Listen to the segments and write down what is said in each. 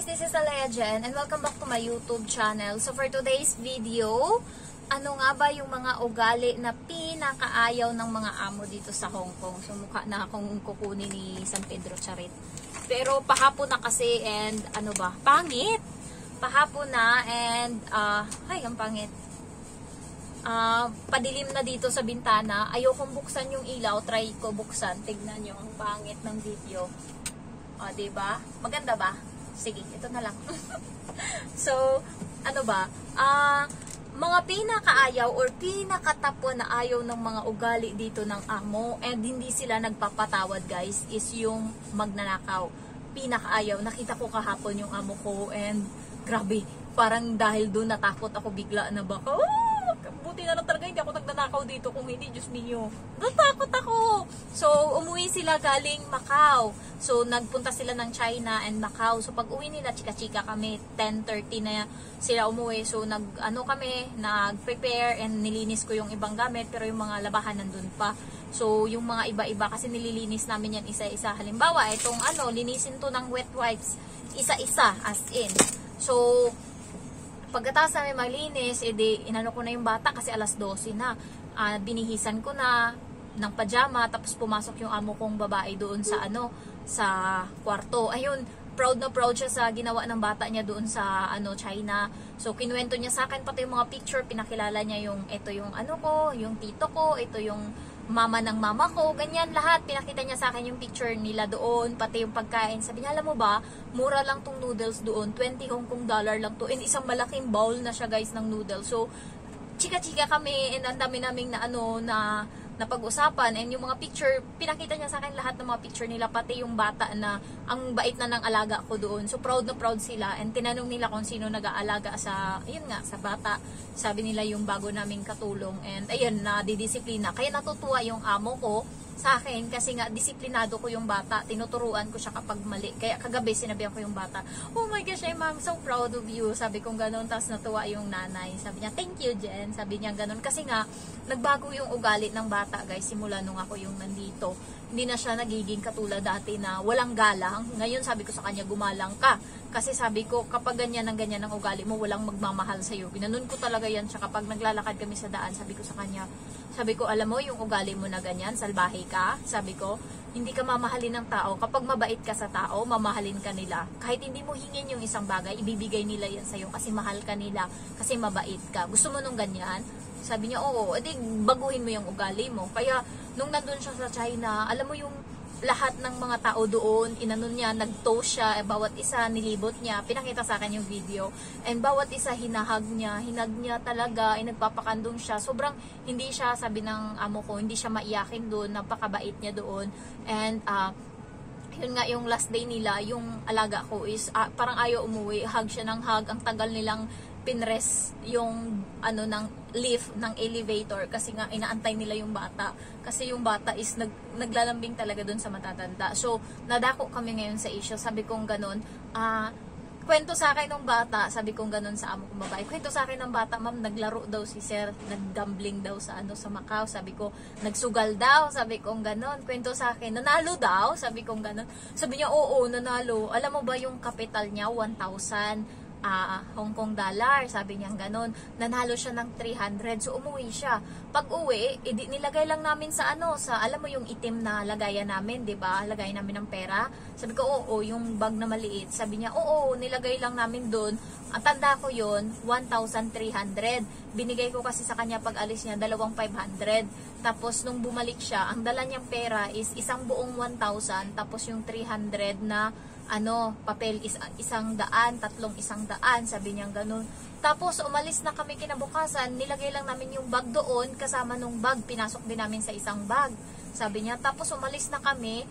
this is Alea Jen and welcome back to my YouTube channel. So for today's video, ano nga ba yung mga ugali na pinakaayaw ng mga amo dito sa Hong Kong? So mukha na akong kukunin ni San Pedro Charit. Pero pahapon na kasi and ano ba? Pangit! Pahapon na and ay ang pangit. Padilim na dito sa bintana. Ayokong buksan yung ilaw. Try ko buksan. Tignan nyo ang pangit ng video. Diba? Maganda ba? Sige, ito na lang. So, ano ba? Mga pinakaayaw or pinakatapon na ayaw ng mga ugali dito ng amo and hindi sila nagpapatawad guys is yung magnanakaw. Pinakaayaw. Nakita ko kahapon yung amo ko and grabe. Parang dahil doon natakot ako bigla na baka buti na lang talaga hindi ako nagnanakaw dito kung hindi, Diyos niyo. Natakot ako. So, umuwi sila galing Macau. So, nagpunta sila ng China and Macau. So, pag uwi nila, chika-chika kami. 10:30 na sila umuwi. So, nag-prepare and nilinis ko yung ibang gamit. Pero yung mga labahan nandun pa. So, yung mga iba-iba kasi nililinis namin yan isa-isa. Halimbawa, itong linisin to ng wet wipes. Isa-isa, as in. So, pagkatapos namin malinis, inano ko na yung bata kasi alas 12 na. Binihisan ko na ng pajama, tapos pumasok yung amo kong babae doon sa sa kwarto. Ayun, proud na proud siya sa ginawa ng bata niya doon sa China. So kinuwento niya sa akin pati yung mga picture, pinakilala niya yung ito yung ko, yung tito ko, ito yung mama ng mama ko, ganyan lahat. Pinakita niya sa akin yung picture nila doon, pati yung pagkain. Sabi niya, alam mo ba, mura lang tong noodles doon, 20 Hong Kong dollar lang to. And isang malaking bowl na siya guys ng noodles. So, chika-chika kami and ang dami naming na pag-usapan and yung mga picture, pinakita niya sa akin lahat ng mga picture nila, pati yung bata na ang bait na ng alaga ko doon. So proud na proud sila and tinanong nila kung sino nag-aalaga sa, sa bata. Sabi nila yung bago naming katulong and ayun, nadidisiplina. Kaya natutuwa yung amo ko sa akin kasi nga disiplinado ko yung bata, tinuturuan ko siya kapag mali. Kaya kagabi sinabihan ko yung bata, oh my gosh, ma'am, so proud of you. Sabi kong ganun, tapos natuwa yung nanay. Sabi niya, thank you Jen. Sabi niya ganun kasi nga nagbago yung ugali ng bata guys simula nung ako yung nandito. Hindi na siya nagiging katulad dati na walang galang. Ngayon sabi ko sa kanya, gumalang ka. Kasi sabi ko, kapag ganyan ang ugali mo, walang magmamahal sa'yo. Ginanon ko talaga yan siya kapag naglalakad kami sa daan. Sabi ko sa kanya, sabi ko, alam mo, yung ugali mo na ganyan, salbahe ka. Sabi ko, hindi ka mamahalin ng tao. Kapag mabait ka sa tao, mamahalin ka nila. Kahit hindi mo hingin yung isang bagay, ibibigay nila yan sa'yo kasi mahal ka nila, kasi mabait ka. Gusto mo nung ganyan? Sabi niya, oo, edi baguhin mo yung ugali mo. Kaya, nung nandun siya sa China, alam mo yung lahat ng mga tao doon, inanon niya, nag-toast siya, bawat isa nilibot niya, pinakita sa akin yung video, and bawat isa hinag niya talaga, nagpapakandong siya, sobrang hindi siya, sabi ng amo ko, hindi siya maiyakin doon, napakabait niya doon, and yun nga yung last day nila, yung alaga ko is, parang ayaw umuwi, hug siya ng hug, ang tagal nilang pinrest yung ng lift ng elevator kasi nga inaantay nila yung bata kasi yung bata is naglalambing talaga dun sa matatanda. So nadako kami ngayon sa Asia, sabi kong ganun, kwento sa akin ng bata, sabi kong ganun sa amo kong babae, kwento sa akin ng bata, ma'am, naglaro daw si sir, naggambling daw sa sa Macau, sabi ko, nagsugal daw, sabi kong ganun, kwento sa akin, nanalo daw, sabi kong ganun, sabi niya, oo, nanalo, alam mo ba yung kapital niya, 1,000 Hong Kong dollar, sabi niya ganun, nanalo siya ng 300, so umuwi siya. Pag uwi, nilagay lang namin sa sa alam mo yung itim na lagayan namin, 'di ba? Lagay namin ng pera. Sabi ko, oo, yung bag na maliit. Sabi niya, oo, nilagay lang namin doon. Ang tanda ko yon, 1,300. Binigay ko kasi sa kanya pag alis niya, 2,500. Tapos nung bumalik siya, ang dala niyang pera is isang buong 1,000, tapos yung 300 na papel is 100, tatlong 100, sabi niya ganun. Tapos umalis na kami kinabukasan, nilagay lang namin yung bag doon, kasama nung bag, pinasok din namin sa isang bag, sabi niya. Tapos umalis na kami,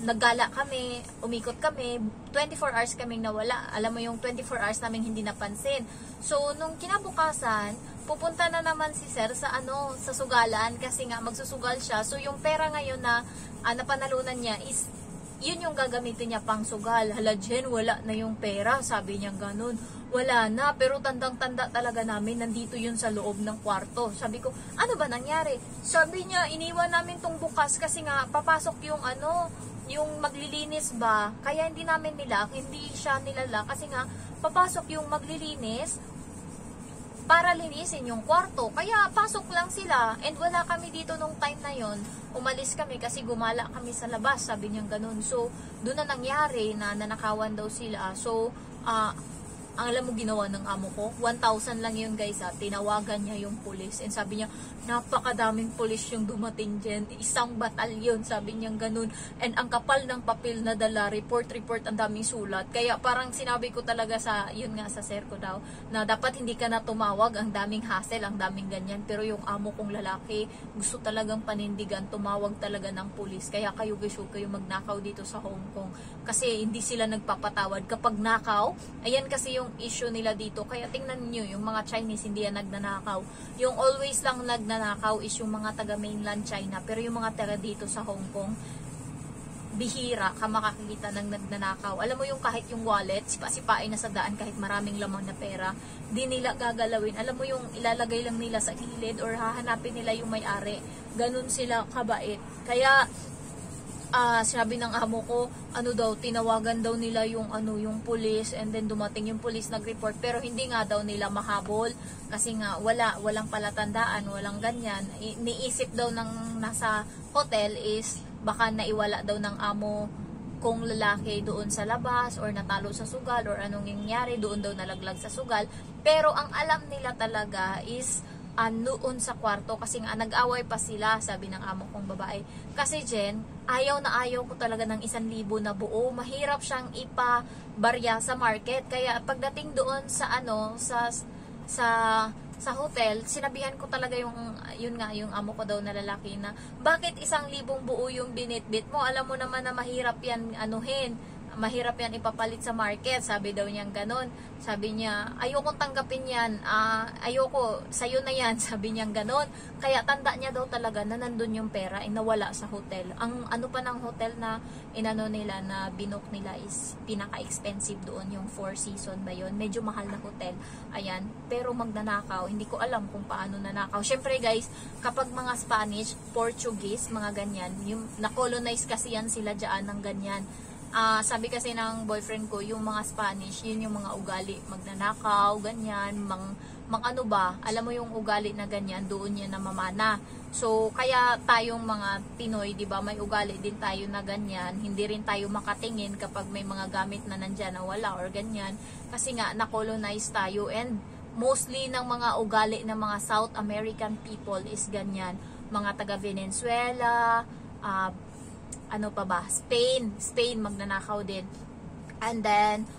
naggala kami, umikot kami, 24 hours kaming nawala. Alam mo yung 24 hours naming hindi napansin. So nung kinabukasan, pupunta na naman si sir sa sa sugalan kasi nga magsusugal siya. So yung pera ngayon na napanalunan niya is yun yung gagamitin niya pang sugal. Hala Jen, wala na yung pera, sabi niya ganun. Wala na, pero tandang-tanda talaga namin, nandito yun sa loob ng kwarto. Sabi ko, ano ba nangyari? Sabi niya, iniwan namin tong bukas kasi nga papasok yung yung maglilinis ba, kaya hindi namin nilock, hindi siya nilalak kasi nga papasok yung maglilinis para linisin yung kwarto. Kaya pasok lang sila and wala kami dito nung time na yon. Umalis kami kasi gumala kami sa labas, sabi niya ganun. So, doon na nangyari na nanakawan daw sila. So, ang alam mo ginawa ng amo ko, 1,000 lang yun guys ha. Tinawagan niya yung pulis and sabi niya, napakadaming pulis yung dumating dyan, isang batalyon, sabi niya ganun. And ang kapal ng papel na dala, report, ang daming sulat. Kaya parang sinabi ko talaga sa, yun nga sa sir ko daw, na dapat hindi ka na tumawag, ang daming hassle, ang daming ganyan. Pero yung amo kong lalaki, gusto talagang panindigan, tumawag talaga ng pulis. Kaya kayo guys, huwag kayo magnakaw dito sa Hong Kong. Kasi hindi sila nagpapatawad. Kapag nakaw, ayan kasi yung issue nila dito. Kaya tingnan niyo yung mga Chinese hindi yan nagnanakaw. Yung always lang nagnanakaw is yung mga taga mainland China. Pero yung mga taga dito sa Hong Kong, bihira ka makakita ng nagnanakaw. Alam mo yung kahit yung wallet, sipa-sipain na sa daan kahit maraming laman na pera, di nila gagalawin. Alam mo yung ilalagay lang nila sa gilid or hahanapin nila yung may-ari. Ganun sila kabait. Kaya sinabi ng amo ko, ano daw, tinawagan daw nila yung yung police and then dumating yung police nag-report pero hindi nga daw nila mahabol kasi nga walang palatandaan, walang ganyan. Niisip daw ng nasa hotel is baka naiwala daw ng amo kung lalaki doon sa labas or natalo sa sugal or anong nangyari, doon daw nalaglag sa sugal. Pero ang alam nila talaga is noon sa kwarto kasi nga nag-away pa sila, sabi ng amo kong babae. Kasi Jen, ayaw na ayaw ko talaga ng 1,000 na buo. Mahirap siyang ipabarya sa market. Kaya pagdating doon sa sa hotel, sinabihan ko talaga yung amo ko daw na lalaki na bakit 1,000 buo yung binitbit mo? Alam mo naman na mahirap yan mahirap yan ipapalit sa market, sabi daw niyang ganon. Sabi niya, ayokong tanggapin yan, ayoko, sayo na yan, sabi niyang ganon. Kaya tanda niya daw talaga na nandun yung pera, nawala sa hotel. Ang ano pa ng hotel na inano nila, na binok nila is pinaka-expensive doon, yung Four Seasons ba yun? Medyo mahal na hotel, ayan. Pero magnanakaw, hindi ko alam kung paano nanakaw. Syempre guys, kapag mga Spanish, Portuguese, mga ganyan, yung na-colonize kasi yan sila dyan ng ganyan. Sabi kasi ng boyfriend ko, yung mga Spanish, yun yung mga ugali, magnanakaw, ganyan, ano ba, alam mo yung ugali na ganyan, doon yan namamana. So, kaya tayong mga Pinoy, di ba, may ugali din tayo na ganyan, hindi rin tayo makatingin kapag may mga gamit na nandyan na wala or ganyan, kasi nga, na-colonize tayo, and mostly ng mga ugali ng mga South American people is ganyan, mga taga Venezuela, ano pa ba? Spain magnanakaw din. And then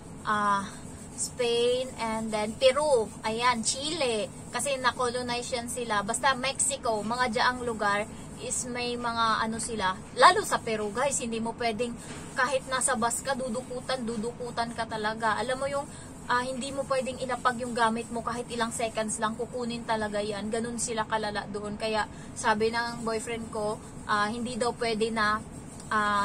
Spain and then Peru. Ayan, Chile. Kasi na-colonize yan sila. Basta Mexico, mga diyaang lugar is may mga ano sila. Lalo sa Peru, guys, hindi mo pwedeng kahit nasa bus ka, dudukutan ka talaga. Alam mo yung hindi mo pwedeng ilapag yung gamit mo kahit ilang seconds lang, kukunin talaga yan. Ganun sila kalala doon. Kaya sabi ng boyfriend ko, hindi daw pwede na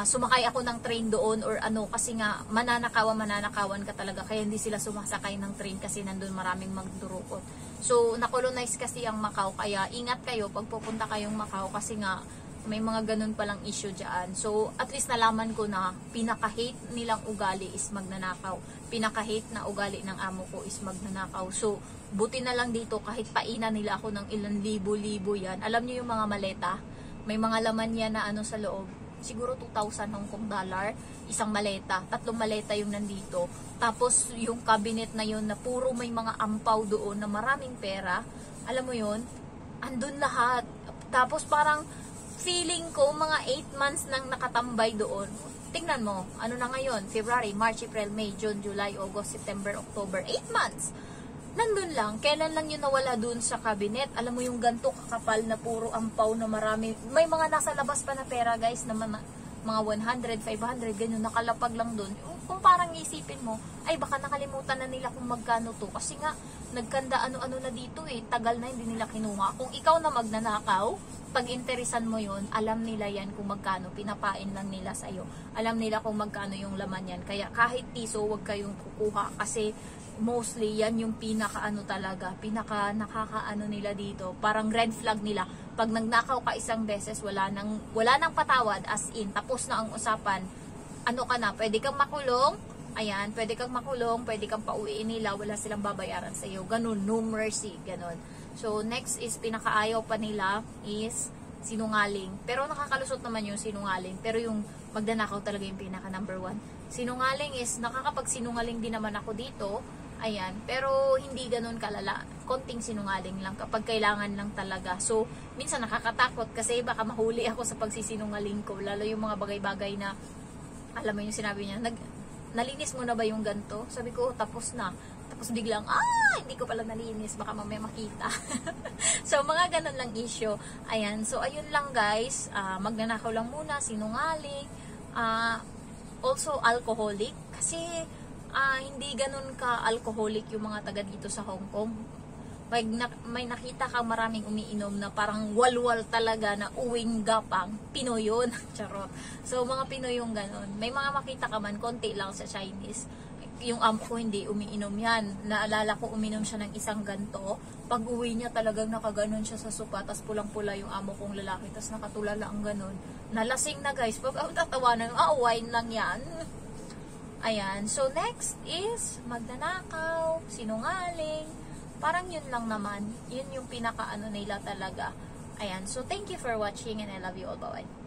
sumakay ako ng train doon or ano, kasi nga mananakawan ka talaga, kaya hindi sila sumasakay ng train kasi nandun maraming magdurukot. So na-colonize kasi ang Macau, kaya ingat kayo pag pupunta kayong Macau kasi nga may mga ganun palang issue dyan. So at least nalaman ko na pinaka-hate nilang ugali is magnanakaw, pinaka-hate na ugali ng amo ko is magnanakaw. So buti na lang dito kahit painan nila ako ng ilang libo-libo yan. Alam niyo yung mga maleta, may mga laman yan na ano sa loob, siguro 2,000 Hong Kong dollar, isang maleta, 3 maleta yung nandito. Tapos yung cabinet na yun na puro may mga ampaw doon na maraming pera, alam mo yun, andun lahat. Tapos parang feeling ko mga 8 months nang nakatambay doon. Tingnan mo, ano na ngayon, February, March, April, May, June, July, August, September, October, 8 months. Nandun lang, kailan lang yun nawala dun sa cabinet? Alam mo yung ganto kakapal na puro ampaw na marami. May mga nasa labas pa na pera guys, na mga 100, 500, ganyan, nakalapag lang dun. Kung parang isipin mo, ay baka nakalimutan na nila kung magkano to. Kasi nga, nagkanda ano-ano na dito tagal na hindi nila kinuha. Kung ikaw na magnanakaw, pag-interesan mo yun, alam nila yan kung magkano, pinapain lang nila sa'yo. Alam nila kung magkano yung laman yan. Kaya kahit piso, wag kayong kukuha kasi mostly yan yung pinaka talaga, pinaka nakakaano nila dito, parang red flag nila. Pag nagnakaw ka isang beses, wala nang patawad, as in tapos na ang usapan, ano ka na, pwede kang makulong. Ayan, pwede kang makulong, pwede kang pauwiin nila, wala silang babayaran sa iyo. Ganun, no mercy, ganun. So, next is, pinakaayaw pa nila is sinungaling. Pero nakakalusot naman yung sinungaling. Pero yung magnanakaw talaga yung pinaka number 1. Sinungaling is, nakakapagsinungaling din naman ako dito. Ayan, pero hindi ganun kalala. Konting sinungaling lang kapag kailangan lang talaga. So, minsan nakakatakot kasi baka mahuli ako sa pagsisinungaling ko. Lalo yung mga bagay-bagay na, alam mo yung sinabi niya, nalinis mo na ba yung ganto? Sabi ko, tapos na. Tapos biglang, hindi ko pala nalinis. Baka mamaya makita. So, mga ganun lang issue. Ayan. So, ayun lang guys. Magnanakaw lang muna, sinungaling. Also, alcoholic. Kasi, hindi ganun ka-alcoholic yung mga taga dito sa Hong Kong. May nakita kang maraming umiinom na parang walwal talaga na uwing gapang. Pinoy yun. Charot. So, mga Pinoy yung ganun. May mga makita ka man, konti lang sa Chinese. Yung amo ko hindi umiinom yan. Naalala ko uminom siya ng isang ganto. Pag uwi niya talagang nakaganon siya sa sopa. Tas pulang-pula yung amo kong lalaki. Tas nakatulala ang ganon. Nalasing na guys. Pag tatawanan, wine lang yan. Ayan. So, next is magnanakaw, sinungaling. Parang yun lang naman. Yun yung pinaka-ano nila talaga. Ayan. So, thank you for watching and I love you all. Bye-bye.